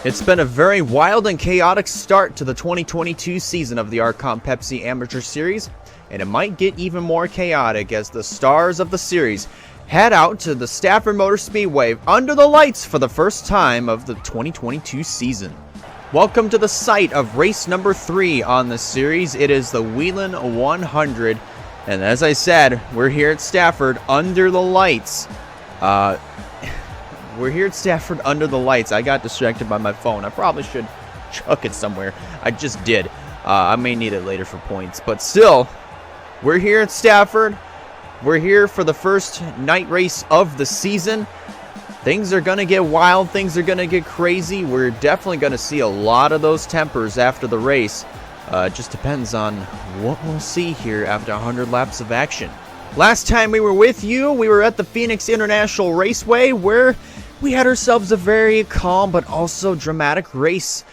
It's been a very wild and chaotic start to the 2022 season of the RCOM Pepsi Amateur Series, and it might get even more chaotic as the stars of the series head out to the Stafford Motor Speedway under the lights for the first time of the 2022 season. Welcome to the site of race number 3 on the series. It is the Whelen 100, and as I said, we're here at Stafford under the lights. We're here at Stafford under the lights. I got distracted by my phone. I probably should chuck it somewhere. I just did. I may need it later for points. But still, we're here at Stafford. We're here for the first night race of the season. Things are going to get wild. Things are going to get crazy. We're definitely going to see a lot of those tempers after the race. It just depends on what we'll see here after 100 laps of action. Last time we were with you, we were at the Phoenix International Raceway where we had ourselves a very calm but also dramatic race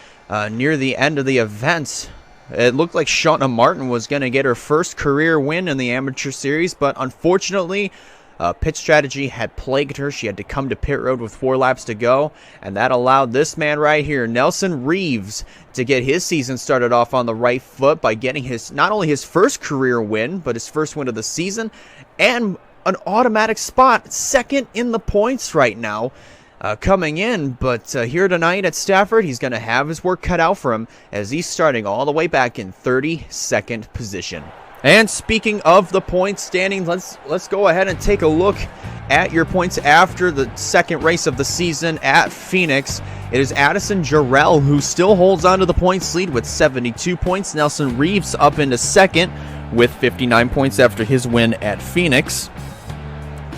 near the end of the event. It looked like Shauna Martin was going to get her first career win in the Amateur Series, but unfortunately, pit strategy had plagued her. She had to come to pit road with 4 laps to go, and that allowed this man right here, Nelson Reeves, to get his season started off on the right foot by getting his not only his first career win, but his first win of the season, and an automatic spot, second in the points right now, coming in. But here tonight at Stafford, he's going to have his work cut out for him as he's starting all the way back in 32nd position. And speaking of the point standing, let's go ahead and take a look at your points after the second race of the season at Phoenix. It is Addison Jarrell who still holds on to the points lead with 72 points. Nelson Reeves up into second with 59 points after his win at Phoenix.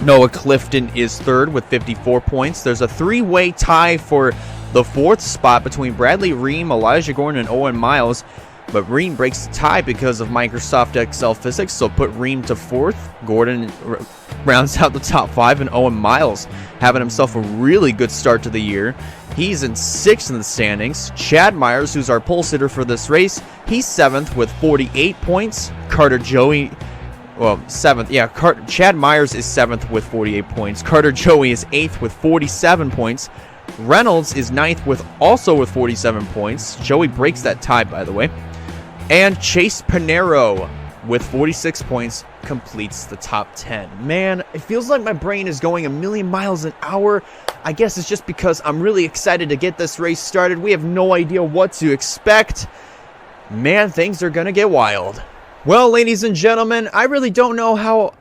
Noah Clifton is third with 54 points. There's a 3-way tie for the 4th spot between Bradley Ream, Elijah Gordon, and Owen Miles. But Ream breaks the tie because of Microsoft Excel Physics, so put Ream to 4th. Gordon rounds out the top 5, and Owen Miles having himself a really good start to the year. He's in 6th in the standings. Chad Myers, who's our pole sitter for this race, he's 7th with 48 points. Carter Joey... Well, 7th. Yeah, Chad Myers is 7th with 48 points. Carter Joey is 8th with 47 points. Reynolds is 9th with 47 points. Joey breaks that tie, by the way. And Chase Pinero with 46 points completes the top 10. Man, it feels like my brain is going a million miles an hour. I guess it's just because I'm really excited to get this race started. We have no idea what to expect. Man, things are going to get wild. Well, ladies and gentlemen, I really don't know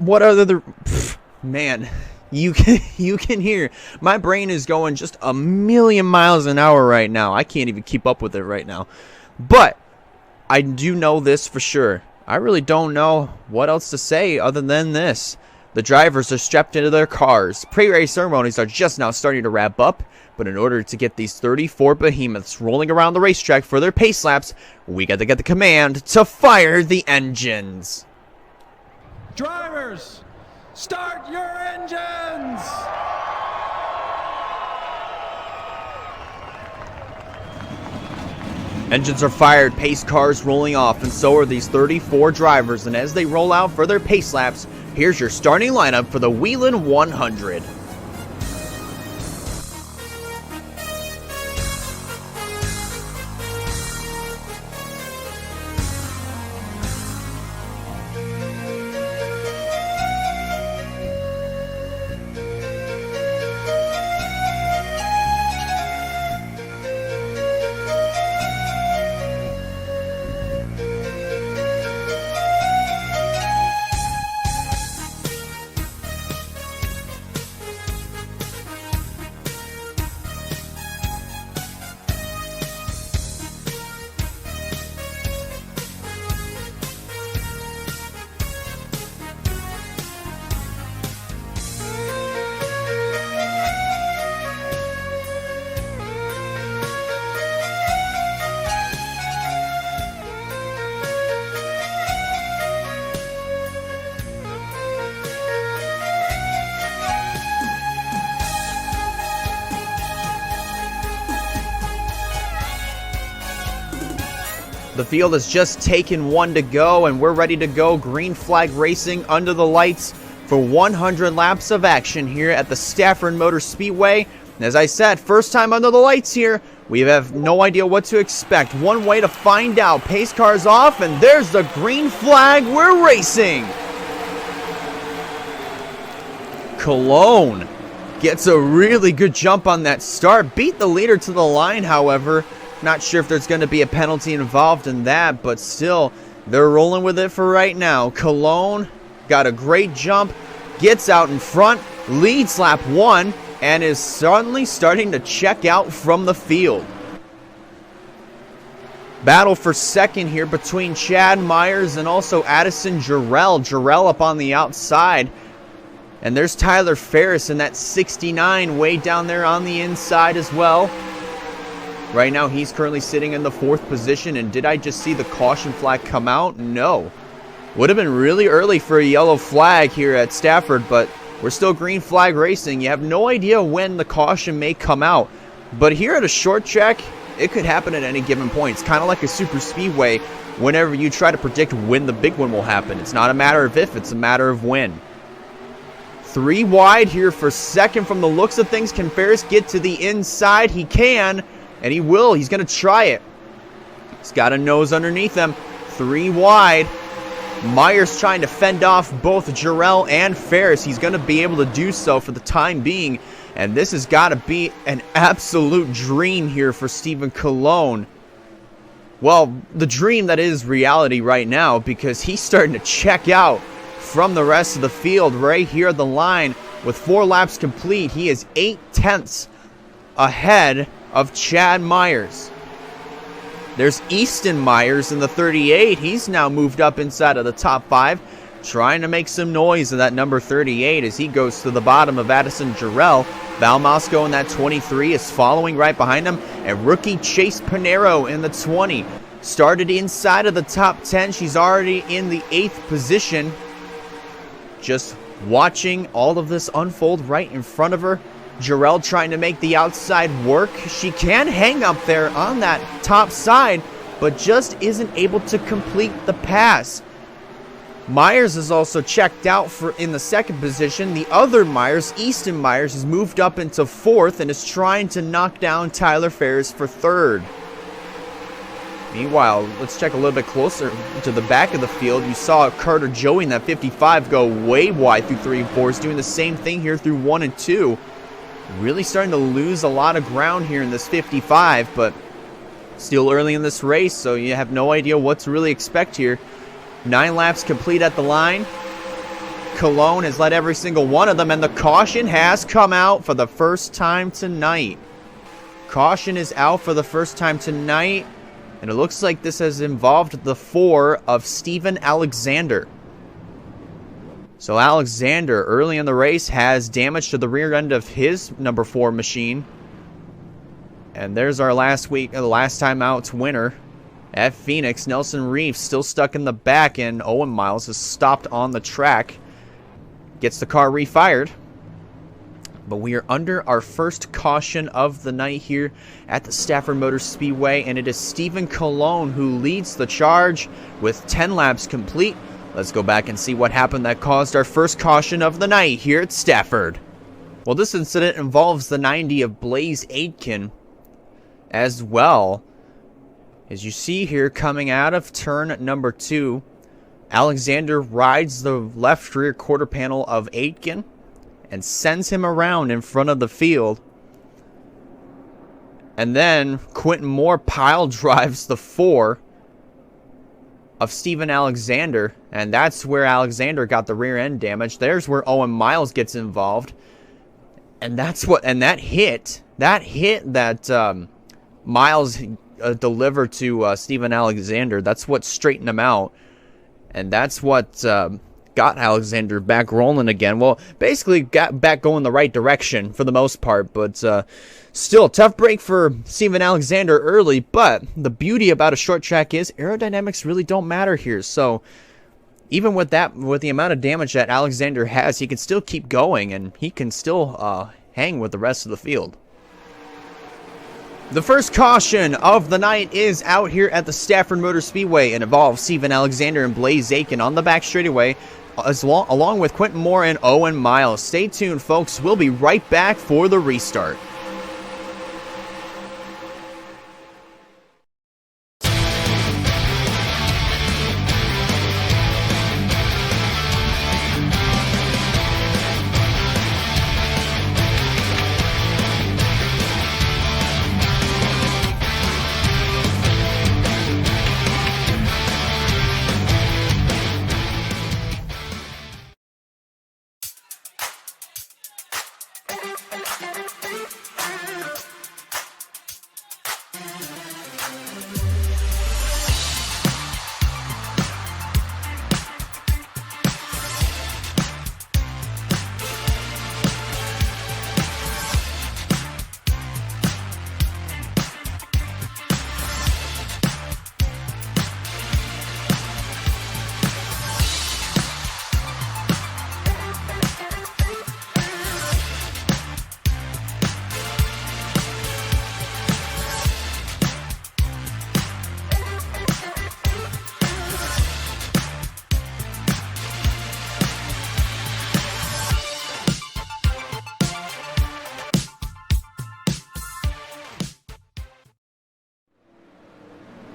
man, you can hear my brain is going just a million miles an hour right now. I can't even keep up with it right now. But I do know this for sure. I really don't know what else to say other than this. The drivers are strapped into their cars. Pre-race ceremonies are just now starting to wrap up, but in order to get these 34 behemoths rolling around the racetrack for their pace laps, we got to get the command to fire the engines. Drivers, start your engines! Engines are fired, pace cars rolling off, and so are these 34 drivers. And as they roll out for their pace laps, here's your starting lineup for the Whelen 100. The field has just taken one to go, and we're ready to go. Green flag racing under the lights for 100 laps of action here at the Stafford Motor Speedway. And as I said, first time under the lights here, We have no idea what to expect. One way to find out. Pace car's off, and there's the green flag. We're racing. Cologne gets a really good jump on that start. Beat the leader to the line, however. Not sure if there's going to be a penalty involved in that, but still, they're rolling with it for right now. Cologne got a great jump, gets out in front, leads lap 1, and is suddenly starting to check out from the field. Battle for second here between Chad Myers and also Addison Jarrell. Jarrell up on the outside. And there's Tyler Ferris in that 69 way down there on the inside as well. Right now he's currently sitting in the 4th position. And did I just see the caution flag come out? No. Would have been really early for a yellow flag here at Stafford, but we're still green flag racing. You have no idea when the caution may come out. But here at a short track, it could happen at any given point. It's kind of like a super speedway whenever you try to predict when the big one will happen. It's not a matter of if, it's a matter of when. 3 wide here for second from the looks of things. Can Ferris get to the inside? He can, and he will. He's going to try it. He's got a nose underneath him. 3 wide. Myers trying to fend off both Jarrell and Ferris. He's going to be able to do so for the time being. And this has got to be an absolute dream here for Stephen Cologne. Well, the dream that is reality right now, because he's starting to check out from the rest of the field right here at the line. With 4 laps complete, he is 8/10 ahead of Chad Myers. There's Easton Myers in the 38. He's now moved up inside of the top 5, trying to make some noise in that number 38 as he goes to the bottom of Addison Jarrell. Val Moscow in that 23 is following right behind him, and rookie Chase Pinero in the 20. Started inside of the top 10. She's already in the 8th position. Just watching all of this unfold right in front of her. Jarrell trying to make the outside work. She can hang up there on that top side, but just isn't able to complete the pass. Myers is also checked out in the 2nd position. The other Myers, Easton Myers, has moved up into 4th and is trying to knock down Tyler Ferris for 3rd. Meanwhile, let's check a little bit closer to the back of the field. You saw Carter Joey in that 55 go way wide through 3 and 4. He's doing the same thing here through 1 and 2. Really starting to lose a lot of ground here in this 55, but still early in this race, so you have no idea what to really expect here. 9 laps complete at the line. Cologne has led every single one of them, and the caution has come out for the first time tonight. Caution is out for the first time tonight, and it looks like this has involved the 4 of Steven Alexander. So Alexander, early in the race, has damage to the rear end of his number 4 machine. And there's our last time out's winner. At Phoenix, Nelson Reeves still stuck in the back, and Owen Miles is stopped on the track. Gets the car refired. But we are under our first caution of the night here at the Stafford Motor Speedway, and it is Stephen Cologne who leads the charge with 10 laps complete. Let's go back and see what happened that caused our first caution of the night here at Stafford. Well, this incident involves the 90 of Blaze Aitken as well. As you see here, coming out of turn number 2, Alexander rides the left rear quarter panel of Aitken and sends him around in front of the field. And then Quentin Moore pile drives the 4 of Steven Alexander, and that's where Alexander got the rear end damage. There's where Owen Miles gets involved. And that hit that Miles delivered to Steven Alexander, that's what straightened him out. And that's what got Alexander back rolling again. Well, basically got back going the right direction for the most part, but still tough break for Steven Alexander early. But the beauty about a short track is aerodynamics really don't matter here. So even with the amount of damage that Alexander has, he can still keep going, and he can still hang with the rest of the field. The first caution of the night is out here at the Stafford Motor Speedway and involves Steven Alexander and Blaze Aitken on the back straightaway, along with Quentin Moore and Owen Miles. Stay tuned, folks. We'll be right back for the restart.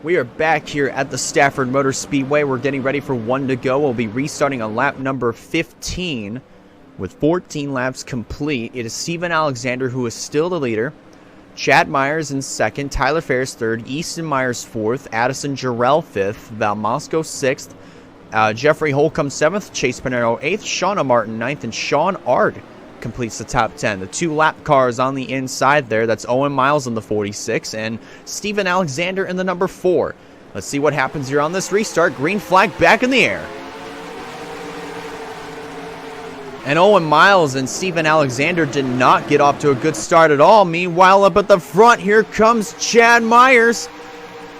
We are back here at the Stafford Motor Speedway. We're getting ready for one to go. We'll be restarting on lap number 15 with 14 laps complete. It is Steven Alexander who is still the leader. Chad Myers in second, Tyler Ferris third, Easton Myers fourth, Addison Jarrell fifth, Val Mosco sixth, Jeffrey Holcomb seventh, Chase Pinero eighth, Shauna Martin ninth, and Sean Ard completes the top 10. The two lap cars on the inside there, that's Owen Miles in the 46 and Steven Alexander in the number 4. Let's see what happens here on this restart. Green flag back in the air. And Owen Miles and Steven Alexander did not get off to a good start at all. Meanwhile, up at the front, here comes Chad Myers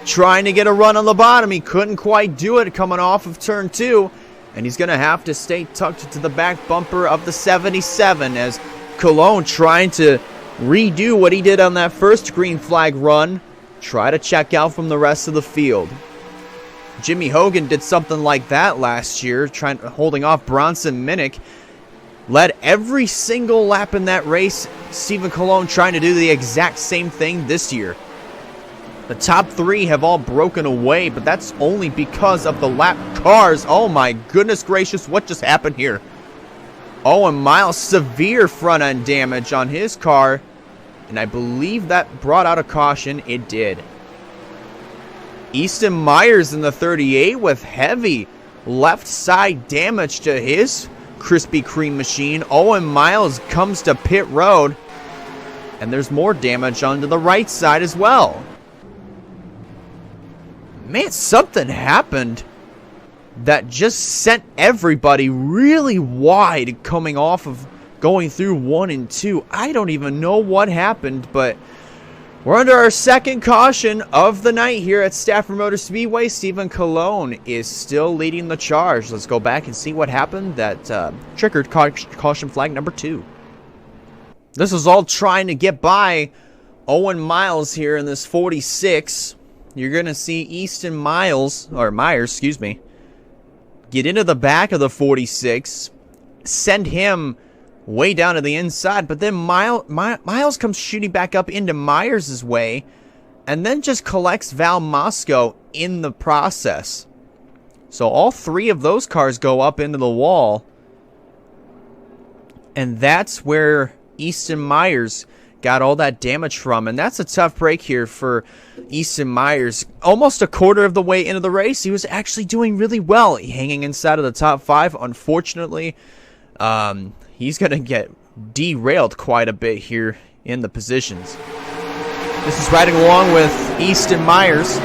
trying to get a run on the bottom. He couldn't quite do it coming off of turn 2. And he's going to have to stay tucked to the back bumper of the 77 as Cologne trying to redo what he did on that first green flag run. Try to check out from the rest of the field. Jimmy Hogan did something like that last year, holding off Bronson Minnick. Led every single lap in that race. Stephen Cologne trying to do the exact same thing this year. The top 3 have all broken away, but that's only because of the lap cars. Oh my goodness gracious, what just happened here? Owen Miles, severe front end damage on his car, and I believe that brought out a caution. It did. Easton Myers in the 38 with heavy left side damage to his Krispy Kreme machine. Owen Miles comes to pit road, and there's more damage onto the right side as well. Man, something happened that just sent everybody really wide coming off of going through 1 and 2. I don't even know what happened, but we're under our second caution of the night here at Stafford Motor Speedway. Stephen Cologne is still leading the charge. Let's go back and see what happened. That triggered caution flag number 2. This is all trying to get by Owen Miles here in this 46. You're going to see Easton Myers, get into the back of the 46, send him way down to the inside, but then Miles comes shooting back up into Myers' way, and then just collects Val Mosco in the process. So all 3 of those cars go up into the wall, and that's where Easton Myers got all that damage from, and that's a tough break here for Easton Myers. Almost a quarter of the way into the race, he was actually doing really well, hanging inside of the top 5. Unfortunately, he's going to get derailed quite a bit here in the positions. This is riding along with Easton Myers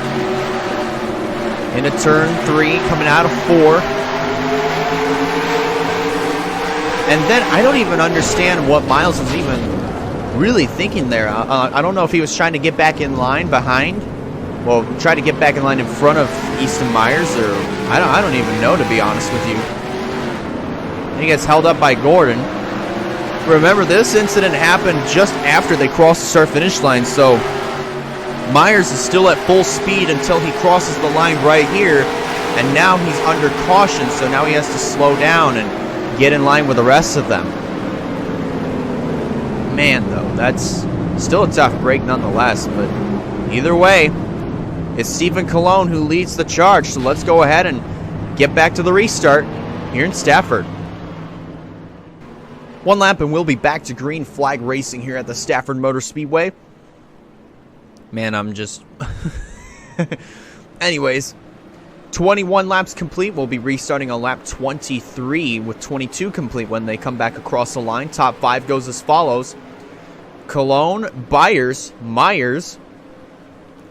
into turn 3, coming out of 4. And then I don't even understand what Miles was even really thinking there. I don't know if he was trying to get back in line behind. Well, try to get back in line in front of Easton Myers, or I don't even know, to be honest with you. He gets held up by Gordon. Remember, this incident happened just after they crossed the start-finish line, so Myers is still at full speed until he crosses the line right here, and now he's under caution, so now he has to slow down and get in line with the rest of them. Man, though, that's still a tough break nonetheless, but either way, it's Stephen Cologne who leads the charge, so let's go ahead and get back to the restart here in Stafford. 1 lap and we'll be back to green flag racing here at the Stafford Motor Speedway. Man, I'm just... Anyways, 21 laps complete. We'll be restarting on lap 23 with 22 complete when they come back across the line. Top 5 goes as follows: Cologne, Byers, Myers,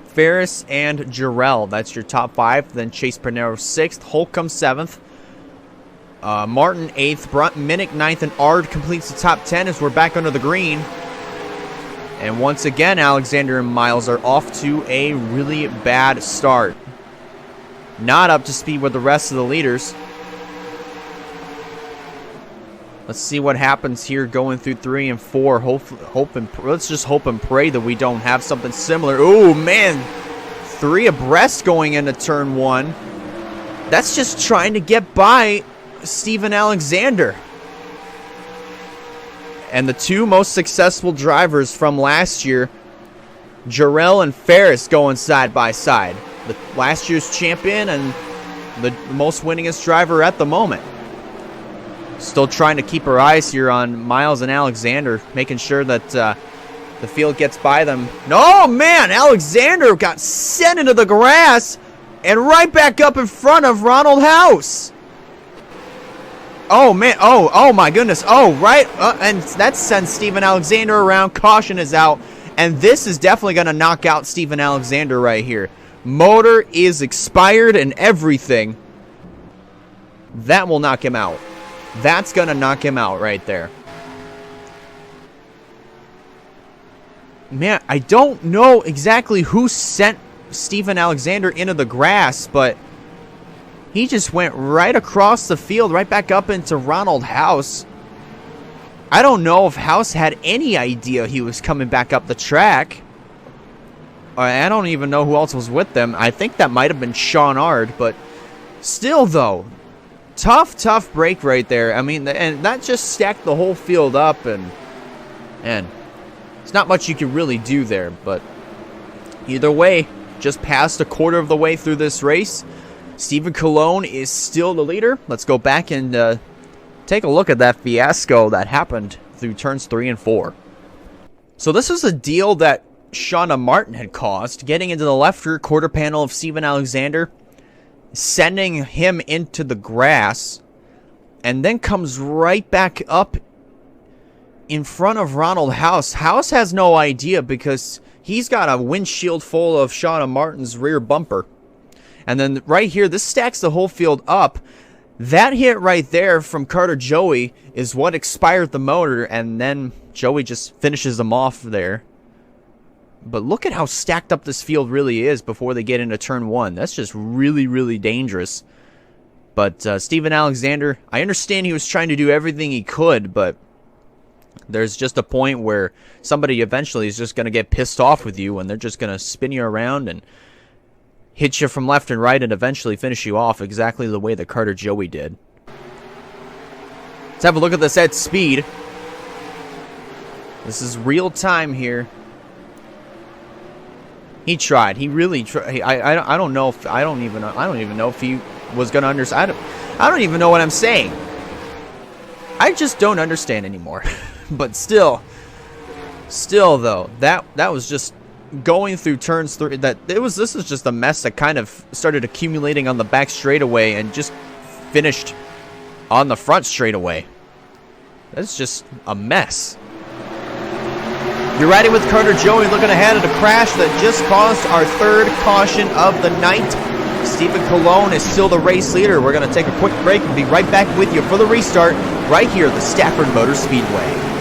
Ferris, and Jarrell. That's your top 5. Then Chase Pinero 6th, Holcomb 7th, Martin 8th, Minnick 9th, and Ard completes the top 10 as we're back under the green. And once again, Alexander and Miles are off to a really bad start. Not up to speed with the rest of the leaders. Let's see what happens here going through 3 and 4. Let's just hope and pray that we don't have something similar. Oh, man. 3 abreast going into turn 1. That's just trying to get by Steven Alexander. And the 2 most successful drivers from last year, Jarrell and Ferris, going side by side. the last year's champion and the most winningest driver at the moment. Still trying to keep her eyes here on Miles and Alexander, making sure that the field gets by them. Oh, man, Alexander got sent into the grass and right back up in front of Ronald House. Oh, man. Oh, my goodness. Oh, right. And that sends Steven Alexander around. Caution is out. And this is definitely going to knock out Steven Alexander right here. Motor is expired and everything. That will knock him out. That's going to knock him out right there. Man, I don't know exactly who sent Steven Alexander into the grass, but he just went right across the field, right back up into Ronald House. I don't know if House had any idea he was coming back up the track. I don't even know who else was with them. I think that might have been Sean Ard, but still, though, tough break right there. I mean, and that just stacked the whole field up, and it's not much you can really do there, but either way, just past a quarter of the way through this race, Stephen Colon is still the leader. Let's go back and take a look at that fiasco that happened through turns 3 and 4. So this was a deal that Shauna Martin had caused, getting into the left rear quarter panel of Steven Alexander, sending him into the grass, and then comes right back up in front of Ronald House. House has no idea because he's got a windshield full of Shauna Martin's rear bumper. And then right here, this stacks the whole field up. That hit right there from Carter Joey is what expired the motor, and then Joey just finishes them off there. But look at how stacked up this field really is before they get into turn 1. That's just really dangerous. But Steven Alexander, I understand he was trying to do everything he could, but there's just a point where somebody eventually is just going to get pissed off with you, and they're just going to spin you around and hit you from left and right and eventually finish you off exactly the way that Carter Joey did. Let's have a look at this at speed. This is real time here. He tried. He really tried. I don't know if I don't even know if he was gonna understand. I don't even know what I'm saying. I just don't understand anymore. But still though, that was just going through turns 3. This is just a mess that kind of started accumulating on the back straightaway and just finished on the front straightaway. That's just a mess. You're riding with Carter Joey, looking ahead at a crash that just caused our 3rd caution of the night. Stephen Colon is still the race leader. We're going to take a quick break and be right back with you for the restart right here at the Stafford Motor Speedway.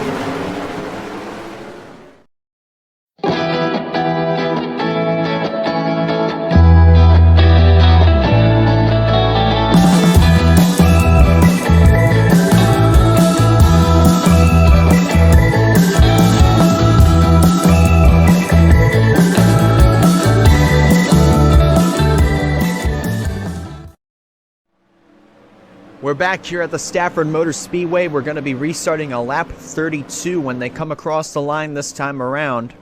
We're back here at the Stafford Motor Speedway. We're going to be restarting a lap 32 when they come across the line this time around.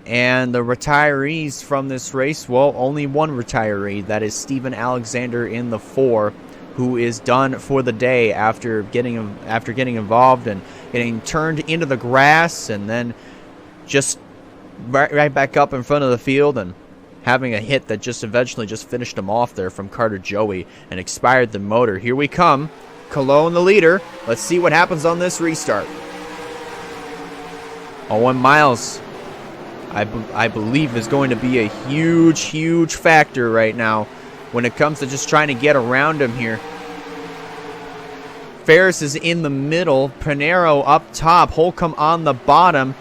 And the retirees from this race, well, only one retiree. That is Steven Alexander in the 4, who is done for the day after getting involved and getting turned into the grass and then just right back up in front of the field and having a hit that just eventually just finished him off there from Carter Joey and expired the motor. Here we come. Colon the leader. Let's see what happens on this restart. Owen Miles, I believe, is going to be a huge factor right now when it comes to just trying to get around him here. Ferris is in the middle. Pinero up top. Holcomb on the bottom.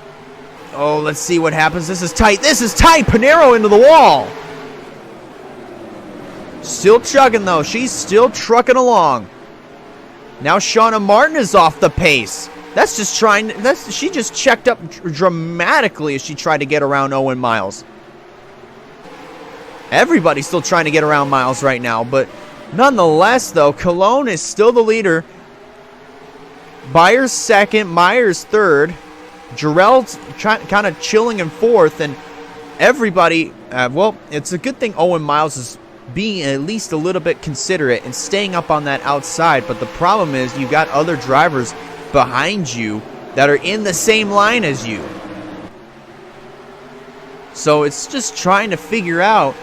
Oh, let's see what happens. This is tight. This is tight. Pinero into the wall. Still chugging, though. She's still trucking along. Now Shauna Martin is off the pace. That's just trying. She just checked up dramatically as she tried to get around Owen Miles. Everybody's still trying to get around Miles right now, but nonetheless, though, Colon is still the leader. Byers second, Myers third. Jarrell's kind of chilling in 4th, and everybody, well, it's a good thing Owen Miles is being at least a little bit considerate and staying up on that outside, but the problem is you've got other drivers behind you that are in the same line as you. So it's just trying to figure out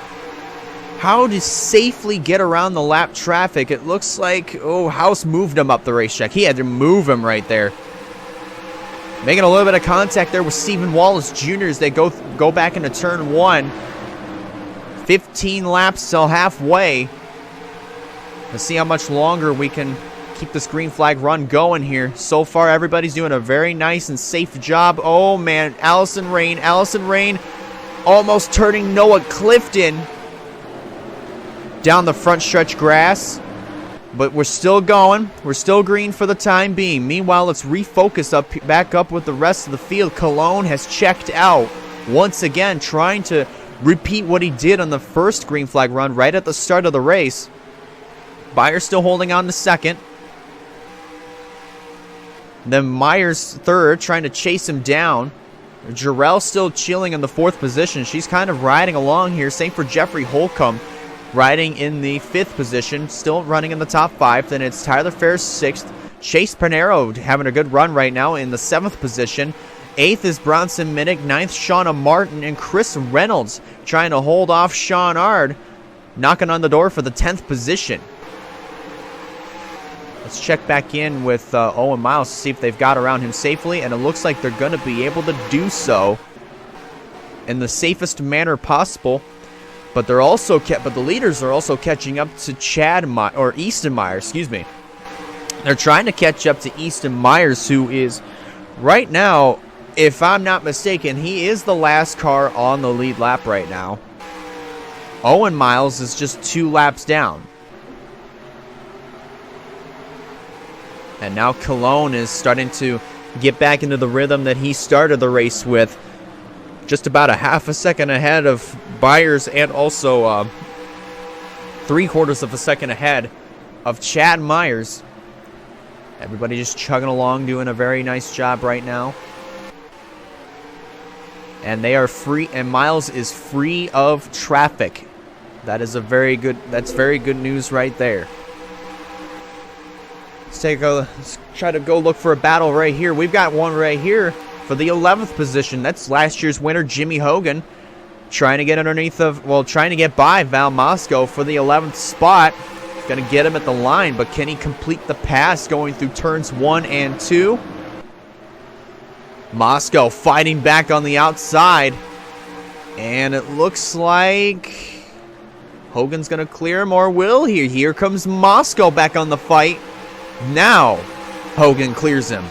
how to safely get around the lap traffic. It looks like, oh, House moved him up the racetrack. He had to move him right there. Making a little bit of contact there with Stephen Wallace Jr. as they go back into turn 1. 15 laps till halfway. Let's see how much longer we can keep this green flag run going here. So far, everybody's doing a very nice and safe job. Oh, man. Allison Rain almost turning Noah Clifton down the front stretch grass. But we're still going. We're still green for the time being. Meanwhile, let's refocus back up with the rest of the field. Cologne has checked out once again, trying to repeat what he did on the first green flag run right at the start of the race. Byers still holding on to second. Then Myers third, trying to chase him down. Jarrell still chilling in the 4th position. She's kind of riding along here. Same for Jeffrey Holcomb, riding in the 5th position, still running in the top 5. Then it's Tyler Ferris 6th. Chase Panero having a good run right now in the 7th position. 8th is Bronson Minnick. 9th, Shauna Martin. And Chris Reynolds trying to hold off Sean Ard, knocking on the door for the 10th position. Let's check back in with Owen Miles to see if they've got around him safely. And it looks like they're going to be able to do so in the safest manner possible. But they're also but the leaders are also catching up to Easton Myers, excuse me. They're trying to catch up to Easton Myers, who is right now, if I'm not mistaken, he is the last car on the lead lap right now. Owen Miles is just 2 laps down. And now Cologne is starting to get back into the rhythm that he started the race with. Just about a half a second ahead of Byers, and also 3/4 of a second ahead of Chad Myers. Everybody just chugging along, doing a very nice job right now. And they are free, and Miles is free of traffic. That's very good news right there. Let's try to go look for a battle right here. We've got one right here for the 11th position. That's last year's winner, Jimmy Hogan, trying to get trying to get by Val Moscow for the 11th spot. Going to get him at the line, but can he complete the pass going through turns 1 and 2? Moscow fighting back on the outside, and it looks like Hogan's going to clear him, or will he? Here comes Moscow back on the fight. Now Hogan clears him.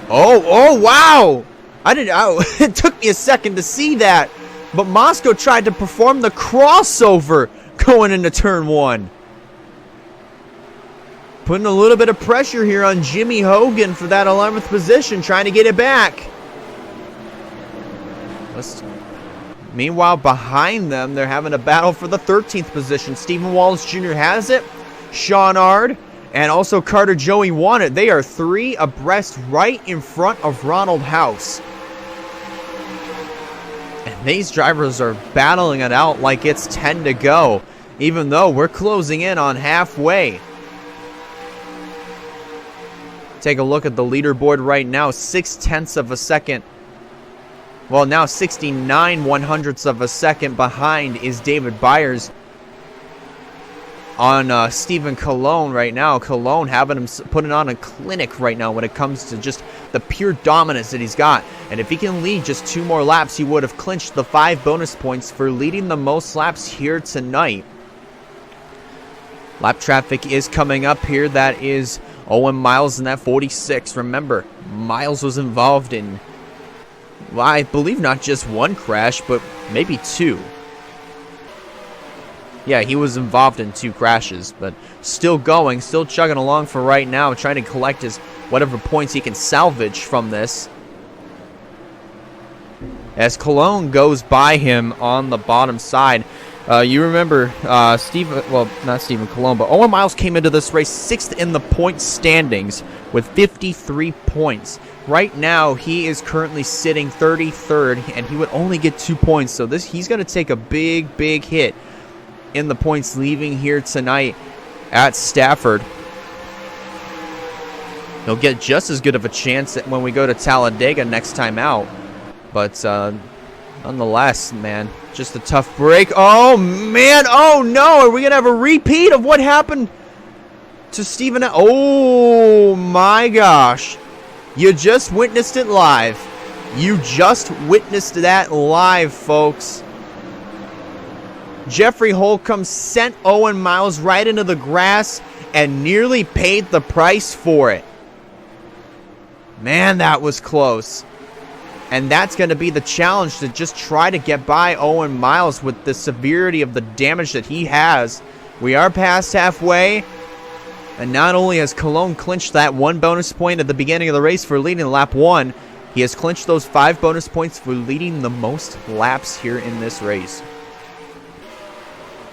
Oh, wow! It took me a second to see that, but Moscow tried to perform the crossover going into turn 1. Putting a little bit of pressure here on Jimmy Hogan for that 11th position, trying to get it back. Meanwhile, behind them, they're having a battle for the 13th position. Stephen Wallace Jr. has it. Sean Ard and also Carter Joey won it. They are 3 abreast right in front of Ronald House. And these drivers are battling it out like it's 10 to go, even though we're closing in on halfway. Take a look at the leaderboard right now. 0.6 of a second. Well, now 69 100ths of a second behind is David Byers on Stephen Cologne right now. Cologne having him putting on a clinic right now when it comes to just the pure dominance that he's got. And if he can lead just 2 more laps, he would have clinched the 5 bonus points for leading the most laps here tonight. Lap traffic is coming up here. That is Owen Miles in that 46. Remember, Miles was involved in, well, I believe not just 1 crash, but maybe 2. Yeah, he was involved in 2 crashes, but still going, still chugging along for right now, trying to collect his whatever points he can salvage from this. As Cologne goes by him on the bottom side, You remember not Stephen Colon, but Owen Miles came into this race 6th in the point standings with 53 points. Right now, he is currently sitting 33rd, and he would only get 2 points. So he's going to take a big, big hit in the points leaving here tonight at Stafford. He'll get just as good of a chance when we go to Talladega next time out. But nonetheless, man, just a tough break. Oh, man. Oh, no. Are we going to have a repeat of what happened to Stephen? Oh, my gosh. You just witnessed it live. You just witnessed that live, folks. Jeffrey Holcomb sent Owen Miles right into the grass and nearly paid the price for it. Man, that was close. And that's going to be the challenge, to just try to get by Owen Miles with the severity of the damage that he has. We are past halfway. And not only has Colon clinched that 1 bonus point at the beginning of the race for leading lap 1, he has clinched those 5 bonus points for leading the most laps here in this race.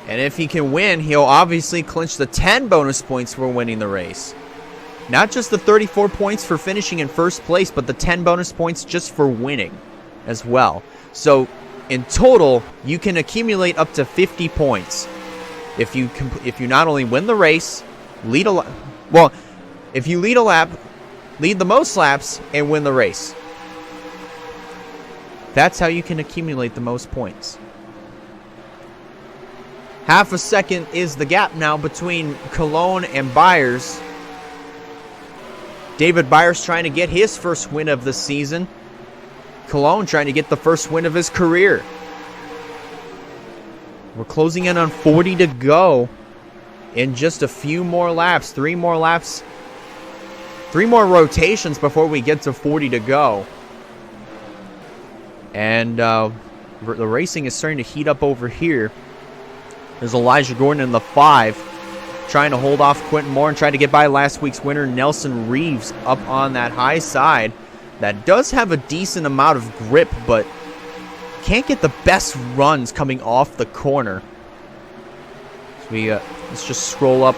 And if he can win, he'll obviously clinch the 10 bonus points for winning the race. Not just the 34 points for finishing in first place, but the 10 bonus points just for winning as well. So in total, you can accumulate up to 50 points if you not only win the race, if you lead a lap, lead the most laps, and win the race. That's how you can accumulate the most points. Half a second is the gap now between Colon and Byers. David Byers trying to get his first win of the season. Colon trying to get the first win of his career. We're closing in on 40 to go in just a few more laps. 3 more laps. 3 more rotations before we get to 40 to go. And the racing is starting to heat up over here. There's Elijah Gordon in the 5, trying to hold off Quentin Moore and trying to get by last week's winner, Nelson Reeves, up on that high side. That does have a decent amount of grip, but can't get the best runs coming off the corner. So let's just scroll up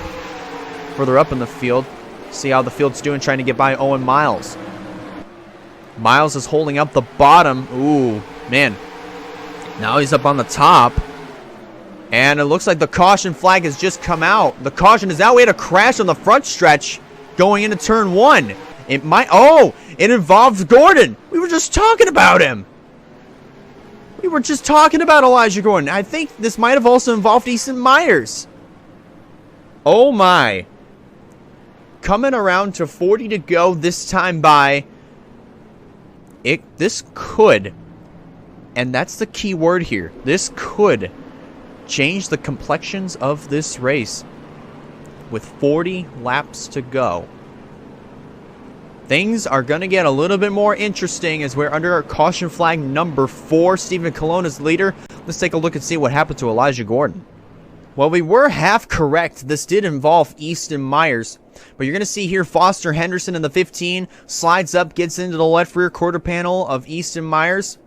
further up in the field, see how the field's doing, trying to get by Owen Miles. Miles is holding up the bottom. Ooh, man. Now he's up on the top. And it looks like the caution flag has just come out. The caution is out. We had a crash on the front stretch going into turn 1. It involves Gordon. We were just talking about him. We were just talking about Elijah Gordon. I think this might have also involved Easton Myers. Oh my. Coming around to 40 to go this time by. This could, and that's the key word here, this could change the complexions of this race with 40 laps to go. Things are going to get a little bit more interesting as we're under our caution flag number 4. Stephen Colon is leader. Let's take a look and see what happened to Elijah Gordon. Well, we were half correct. This did involve Easton Myers. But you're going to see here Foster Henderson in the 15 slides up, gets into the left rear quarter panel of Easton Myers.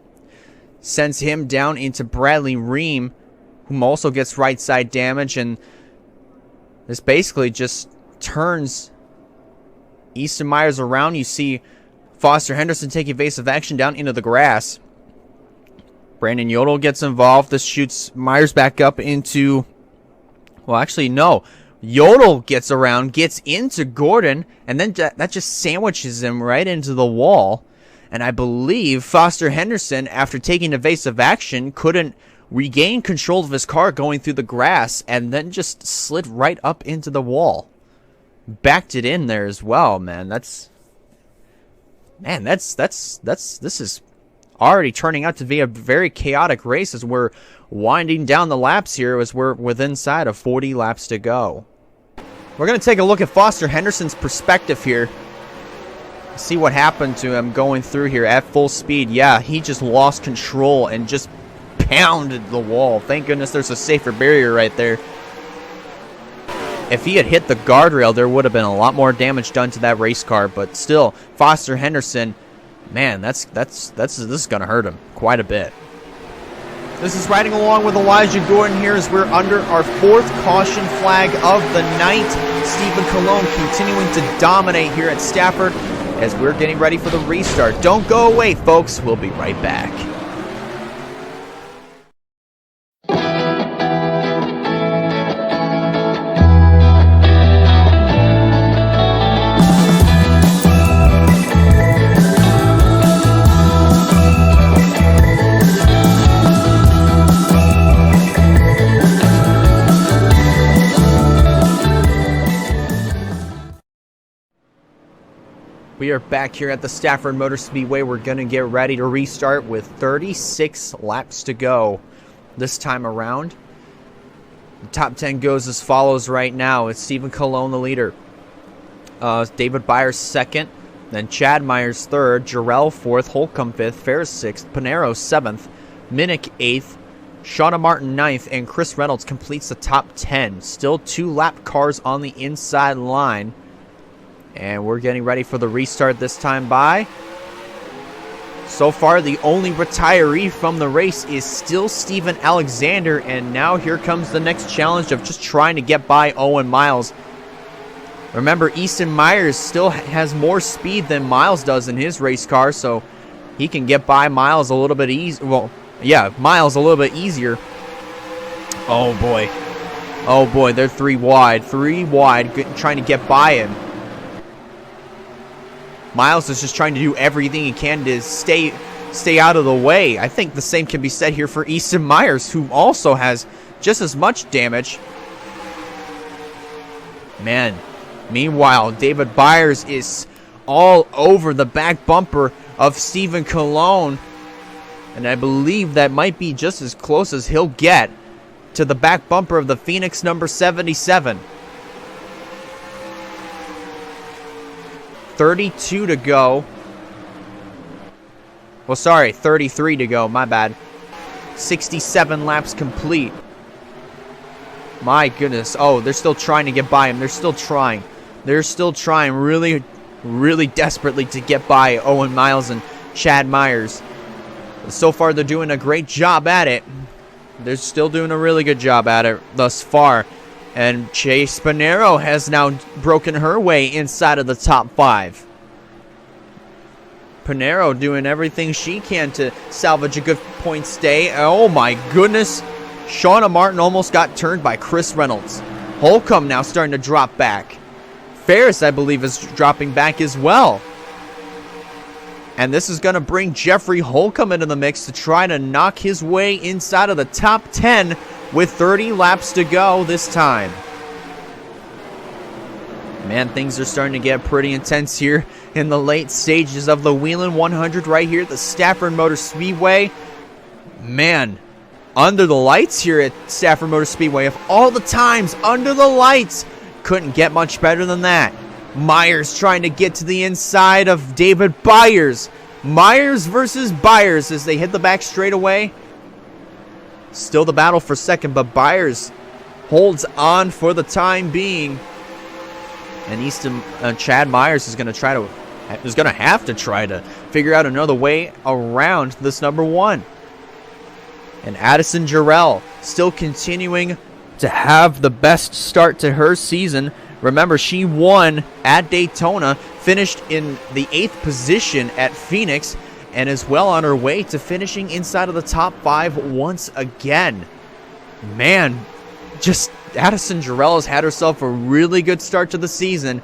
Sends him down into Bradley Ream, whom also gets right side damage. And this basically just turns Easton Myers around. You see Foster Henderson take evasive action down into the grass. Brandon Yodel gets involved. This shoots Myers back up into... Well, actually, no. Yodel gets around, gets into Gordon, and then that just sandwiches him right into the wall. And I believe Foster Henderson, after taking evasive action, couldn't regain control of his car going through the grass, and then just slid right up into the wall. Backed it in there as well, man. This is already turning out to be a very chaotic race as we're winding down the laps here, as we're within sight of 40 laps to go. We're going to take a look at Foster Henderson's perspective here. See what happened to him going through here at full speed. Yeah, he just lost control and just pounded the wall. Thank goodness there's a safer barrier right there. If he had hit the guardrail, there would have been a lot more damage done to that race car. But still, Foster Henderson, man, this is going to hurt him quite a bit. This is riding along with Elijah Gordon here as we're under our 4th caution flag of the night. Stephen Colon continuing to dominate here at Stafford as we're getting ready for the restart. Don't go away, folks. We'll be right back. We are back here at the Stafford Motor Speedway. We're going to get ready to restart with 36 laps to go this time around. The top 10 goes as follows right now. It's Stephen Colon, the leader. David Byers, 2nd. Then Chad Myers, 3rd. Jarrell, 4th. Holcomb, 5th. Ferris, 6th. Panero, 7th. Minnick, 8th. Shauna Martin, 9th. And Chris Reynolds completes the top 10. Still 2 lap cars on the inside line. And we're getting ready for the restart this time by. So far, the only retiree from the race is still Steven Alexander. And now here comes the next challenge of just trying to get by Owen Miles. Remember, Easton Myers still has more speed than Miles does in his race car. So he can get by Miles a little bit easier. Well, yeah, Miles a little bit easier. Oh, boy. Oh, boy, they're 3 wide. 3 wide, trying to get by him. Miles is just trying to do everything he can to stay out of the way. I think the same can be said here for Easton Myers, who also has just as much damage. Man, meanwhile, David Byers is all over the back bumper of Stephen Colon. And I believe that might be just as close as he'll get to the back bumper of the Phoenix number 77. 32 to go. Well, sorry, 33 to go. My bad. 67 laps complete. My goodness. Oh, they're still trying to get by him. They're still trying. They're still trying really, really desperately to get by Owen Miles and Chad Myers. So far, they're doing a great job at it. They're still doing a really good job at it thus far. And Chase Panero has now broken her way inside of the top 5. Panero doing everything she can to salvage a good points day. Oh my goodness. Shauna Martin almost got turned by Chris Reynolds. Holcomb now starting to drop back. Ferris, I believe, is dropping back as well. And this is going to bring Jeffrey Holcomb into the mix to try to knock his way inside of the top 10 with 30 laps to go this time. Man, things are starting to get pretty intense here in the late stages of the Whelen 100 right here at the Stafford Motor Speedway. Man, under the lights here at Stafford Motor Speedway, of all the times under the lights, couldn't get much better than that. Myers trying to get to the inside of David Byers. Myers versus Byers as they hit the back straightaway. Still the battle for second, but Byers holds on for the time being. And Chad Myers is going to have to try to figure out another way around this number 1. And Addison Jarrell still continuing to have the best start to her season. Remember, she won at Daytona, finished in the 8th position at Phoenix, and is well on her way to finishing inside of the top 5 once again. Man, just Addison Jarrell has had herself a really good start to the season.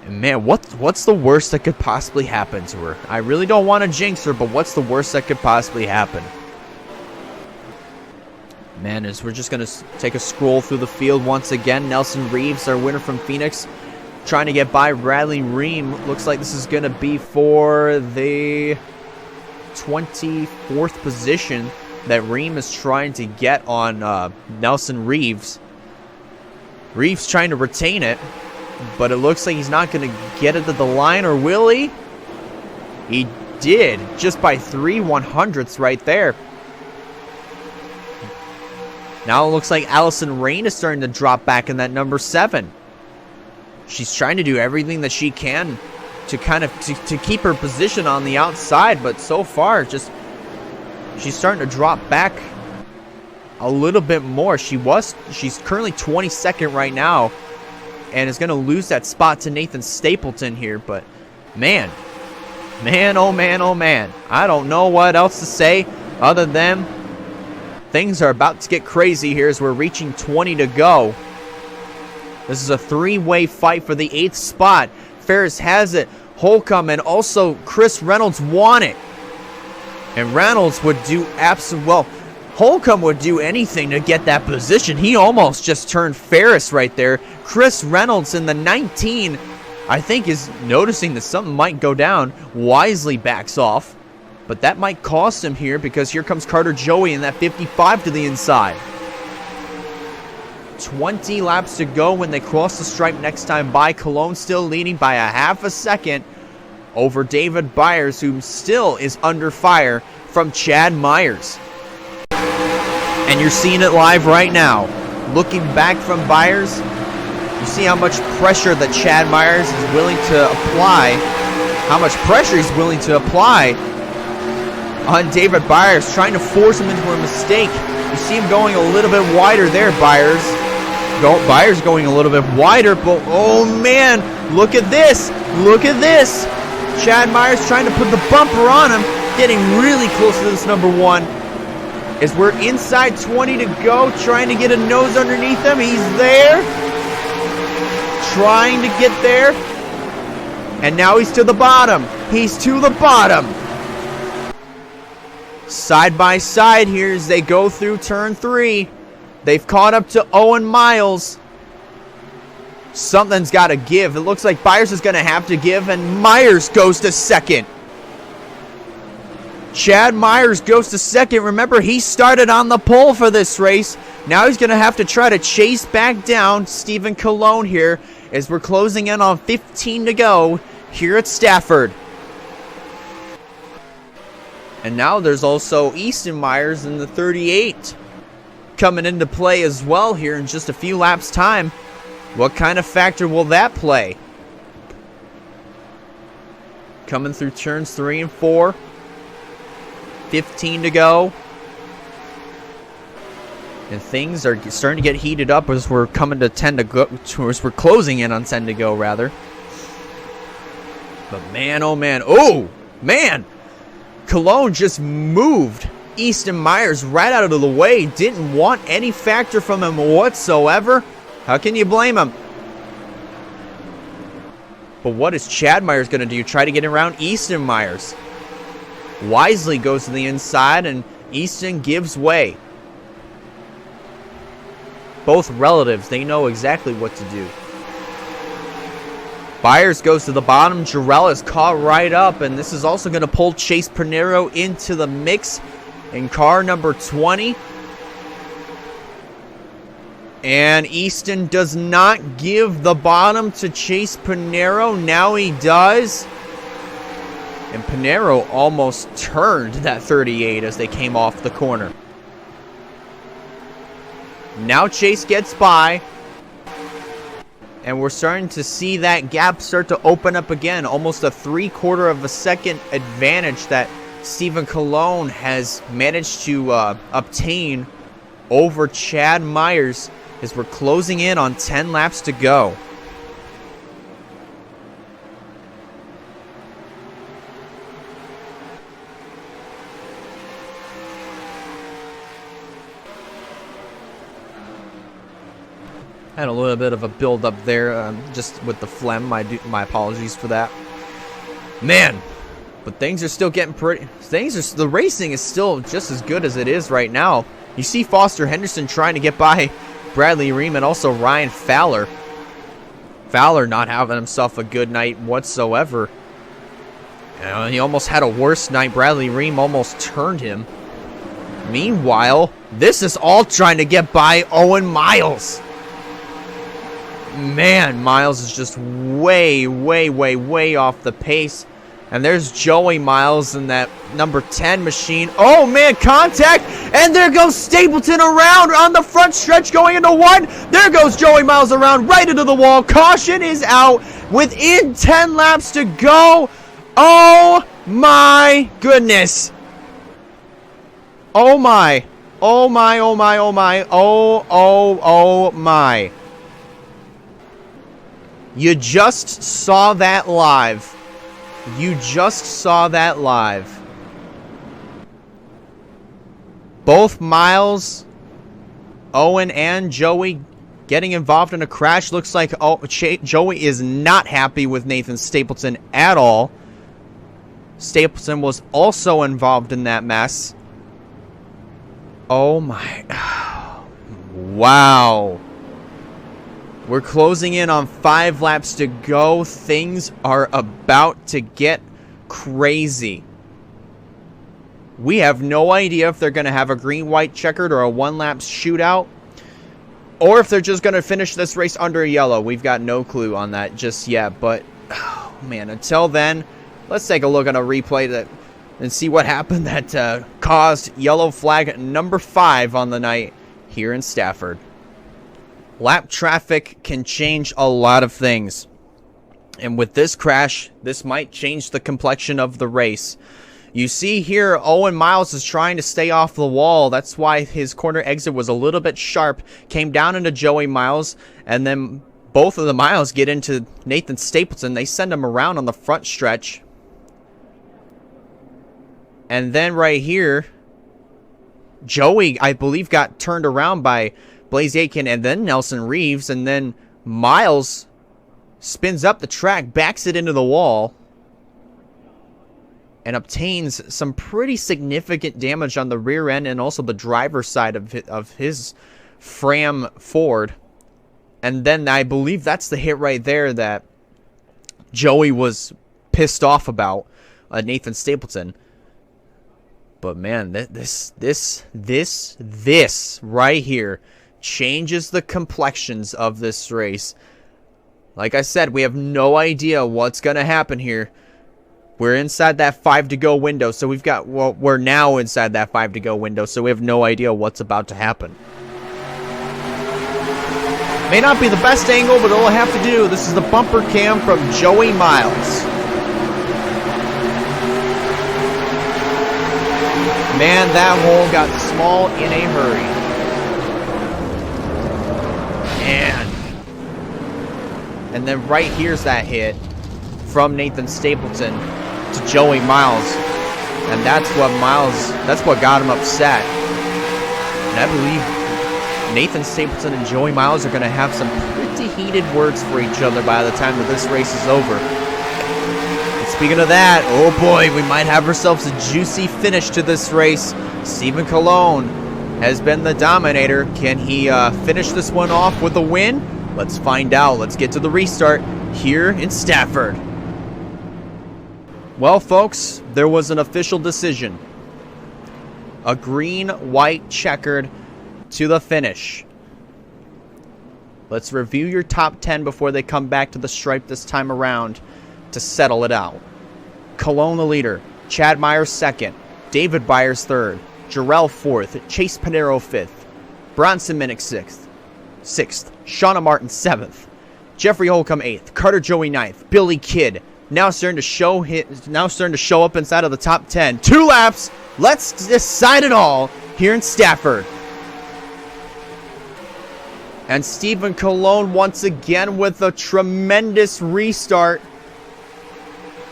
And man, what's the worst that could possibly happen to her? I really don't want to jinx her, but what's the worst that could possibly happen? Man, as we're just going to take a scroll through the field once again. Nelson Reeves, our winner from Phoenix, trying to get by Bradley Ream. Looks like this is going to be for the 24th position that Ream is trying to get on Nelson Reeves. Reeves trying to retain it, but it looks like he's not going to get it to the line, or will he? He did, just by 3/100ths right there. Now it looks like Allison Rain is starting to drop back in that number 7. She's trying to do everything that she can to kind of to keep her position on the outside, but so far just she's starting to drop back a little bit more. She's currently 22nd right now and is going to lose that spot to Nathan Stapleton here. But man, oh man, oh man. I don't know what else to say other than things are about to get crazy here as we're reaching 20 to go. This is a three-way fight for the 8th spot. Ferris has it. Holcomb and also Chris Reynolds want it. And Reynolds would do Holcomb would do anything to get that position. He almost just turned Ferris right there. Chris Reynolds in the 19, I think, is noticing that something might go down. Wisely backs off. But that might cost him here because here comes Carter Joey in that 55 to the inside. 20 laps to go when they cross the stripe next time by. Cologne still leading by a half a second over David Byers, who still is under fire from Chad Myers. And you're seeing it live right now. Looking back from Byers, you see how much pressure that Chad Myers is willing to apply. How much pressure he's willing to apply on David Byers, trying to force him into a mistake. You see him going a little bit wider there, Byers. Byers going a little bit wider, but oh man, look at this. Look at this. Chad Myers trying to put the bumper on him, getting really close to this number 1. As we're inside 20 to go, trying to get a nose underneath him. He's there. Trying to get there. And now he's to the bottom. He's to the bottom. Side by side here as they go through turn 3. They've caught up to Owen Miles. Something's got to give. It looks like Byers is going to have to give, and Myers goes to second. Chad Myers goes to second. Remember, he started on the pole for this race. Now he's going to have to try to chase back down Stephen Cologne here as we're closing in on 15 to go here at Stafford. And now there's also Easton Myers in the 38 coming into play as well here in just a few laps' time. What kind of factor will that play? Coming through turns 3 and 4. 15 to go. And things are starting to get heated up as we're coming to 10 to go. As we're closing in on 10 to go, rather. But man, oh man. Oh, man. Cologne just moved Easton Myers right out of the way. Didn't want any factor from him whatsoever. How can you blame him? But what is Chad Myers going to do? Try to get around Easton Myers. Wisely goes to the inside, and Easton gives way. Both relatives, they know exactly what to do. Byers goes to the bottom. Jarrell is caught right up, and this is also going to pull Chase Pinero into the mix in car number 20. And Easton does not give the bottom to Chase Pinero. Now he does. And Pinero almost turned that 38 as they came off the corner. Now Chase gets by. And we're starting to see that gap start to open up again. Almost a 3/4 of a second advantage that Stephen Cologne has managed to obtain over Chad Myers as we're closing in on 10 laps to go. Had a little bit of a build up there, just with the phlegm. My apologies for that. Man, but things are still getting pretty. The racing is still just as good as it is right now. You see Foster Henderson trying to get by Bradley Ream and also Ryan Fowler. Fowler not having himself a good night whatsoever. He almost had a worse night. Bradley Ream almost turned him. Meanwhile, this is all trying to get by Owen Miles. Man, Miles is just way off the pace. And there's Joey Miles in that number 10 machine. Oh, man, contact. And there goes Stapleton around on the front stretch going into 1. There goes Joey Miles around right into the wall. Caution is out within 10 laps to go. Oh, my goodness. Oh, my. Oh my, oh my, oh my, oh my. You just saw that live. You just saw that live. Both Miles, Owen, and Joey getting involved in a crash. Looks like Joey is not happy with Nathan Stapleton at all. Stapleton was also involved in that mess. Oh my. Wow. We're closing in on 5 laps to go. Things are about to get crazy. We have no idea if they're going to have a green-white checkered or a 1-lap shootout, or if they're just going to finish this race under yellow. We've got no clue on that just yet. But, oh man, until then, let's take a look at a replay and see what happened that caused yellow flag number 5 on the night here in Stafford. Lap traffic can change a lot of things. And with this crash, this might change the complexion of the race. You see here, Owen Miles is trying to stay off the wall. That's why his corner exit was a little bit sharp. Came down into Joey Miles, and then both of the Miles get into Nathan Stapleton. They send him around on the front stretch. And then right here, Joey, I believe, got turned around by Blaze Aitken and then Nelson Reeves. And then Miles spins up the track, backs it into the wall, and obtains some pretty significant damage on the rear end and also the driver's side of his Fram Ford. And then I believe that's the hit right there that Joey was pissed off about, Nathan Stapleton. But man, this right here changes the complexions of this race. Like I said, we have no idea what's going to happen here. We're inside that 5 to go window, so we're now inside that 5 to go window, so we have no idea what's about to happen. May not be the best angle, but it'll have to do. This is the bumper cam from Joey Miles. Man, that hole got small in a hurry. And then right here's that hit from Nathan Stapleton to Joey Miles. And that's what got him upset. And I believe Nathan Stapleton and Joey Miles are going to have some pretty heated words for each other by the time that this race is over. And speaking of that, oh boy, we might have ourselves a juicy finish to this race. Stephen Colon has been the dominator. Can he finish this one off with a win? Let's find out. Let's get to the restart here in Stafford. Well, folks, there was an official decision. A green-white checkered to the finish. Let's review your top 10 before they come back to the stripe this time around to settle it out. Cologne the leader, Chad Myers second, David Byers third, Jarrell fourth, Chase Panero fifth, Bronson Minnick sixth, Shauna Martin seventh, Jeffrey Holcomb eighth, Carter Joey ninth, Billy Kidd now starting to show up inside of the top 10. 2 laps. Let's decide it all here in Stafford. And Stephen Colon once again with a tremendous restart.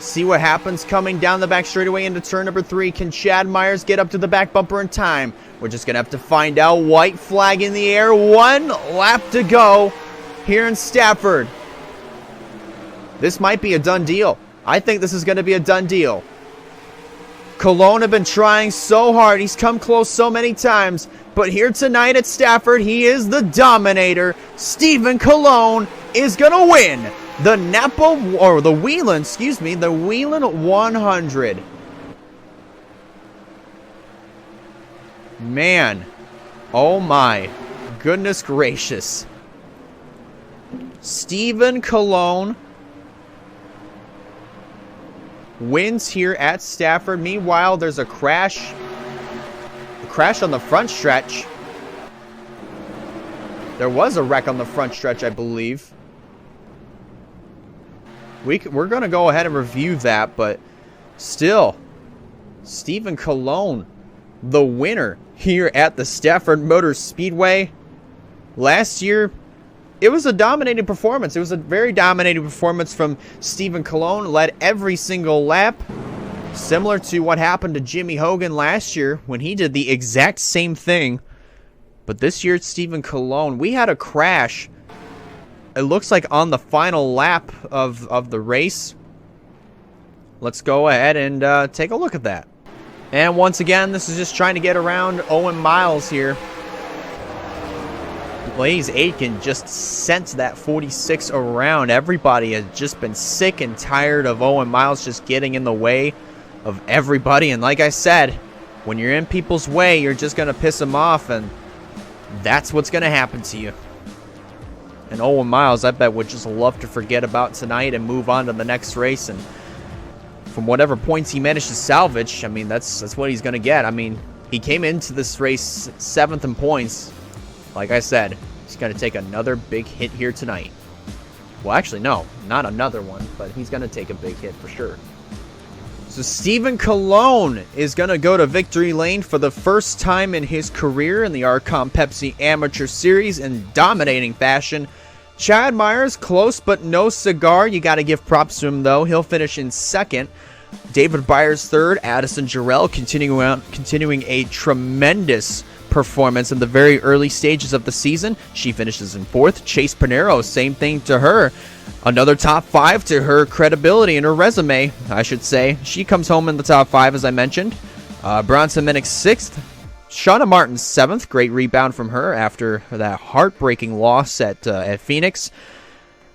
See what happens coming down the back straightaway into turn number 3. Can Chad Myers get up to the back bumper in time? We're just going to have to find out. White flag in the air. 1 lap to go here in Stafford. This might be a done deal. I think this is going to be a done deal. Colon have been trying so hard. He's come close so many times. But here tonight at Stafford, he is the dominator. Stephen Colon is going to win the Whelen 100. Man, oh my goodness gracious. Stephen Colon wins here at Stafford. Meanwhile, there's a crash on the front stretch. There was a wreck on the front stretch, I believe. We're going to go ahead and review that, but still, Stephen Colon, the winner here at the Stafford Motor Speedway. Last year, it was a dominating performance. It was a very dominating performance from Stephen Colon. Led every single lap. Similar to what happened to Jimmy Hogan last year when he did the exact same thing. But this year, it's Stephen Colon. We had a crash. It looks like on the final lap of the race. Let's go ahead and take a look at that. And once again, this is just trying to get around Owen Miles here. Blaze Aitken just sent that 46 around. Everybody has just been sick and tired of Owen Miles just getting in the way of everybody. And like I said, when you're in people's way, you're just going to piss them off. And that's what's going to happen to you. And Owen Miles, I bet, would just love to forget about tonight and move on to the next race. And from whatever points he managed to salvage, I mean, that's what he's going to get. I mean, he came into this race 7th in points. Like I said, he's going to take another big hit here tonight. Well, actually, no, not another one, but he's going to take a big hit for sure. So Stephen Colon is going to go to victory lane for the first time in his career in the RCOM Pepsi Amateur Series in dominating fashion. Chad Myers, close but no cigar. You got to give props to him, though. He'll finish in 2nd. David Byers 3rd. Addison Jarrell continuing a tremendous performance in the very early stages of the season. She finishes in 4th. Chase Pinero, same thing to her. Another top 5 to her credibility and her resume, I should say. She comes home in the top 5, as I mentioned. Bronson Minnick 6th. Shauna Martin 7th. Great rebound from her after that heartbreaking loss at Phoenix.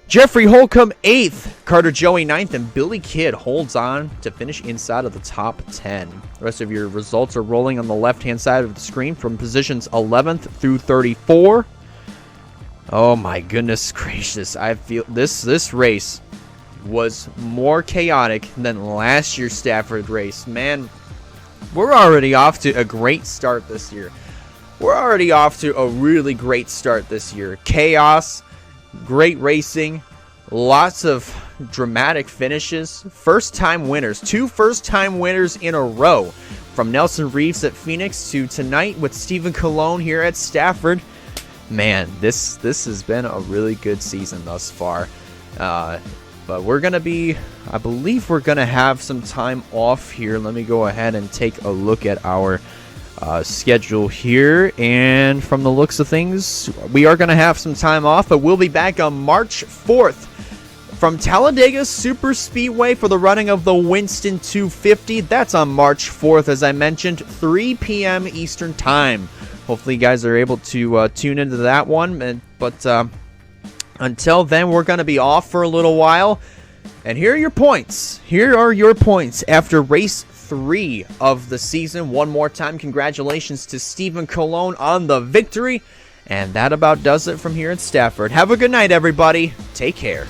Jeffrey Holcomb 8th. Carter Joey 9th. And Billy Kidd holds on to finish inside of the top 10. The rest of your results are rolling on the left-hand side of the screen from positions 11th through 34. Oh my goodness gracious. I feel this race was more chaotic than last year's Stafford race. Man, we're already off to a great start this year. We're already off to a really great start this year. Chaos, great racing, lots of dramatic finishes, first-time winners. 2 first-time winners in a row. From Nelson Reeves at Phoenix to tonight with Stephen Colon here at Stafford. Man, this has been a really good season thus far. But we're going to be, I believe we're going to have some time off here. Let me go ahead and take a look at our schedule here. And from the looks of things, we are going to have some time off, but we'll be back on March 4th from Talladega Super Speedway for the running of the Winston 250. That's on March 4th, as I mentioned, 3 p.m. Eastern Time. Hopefully you guys are able to tune into that one. But until then, we're going to be off for a little while. And here are your points. Here are your points after race 3 of the season. One more time, congratulations to Stephen Colon on the victory. And that about does it from here at Stafford. Have a good night, everybody. Take care.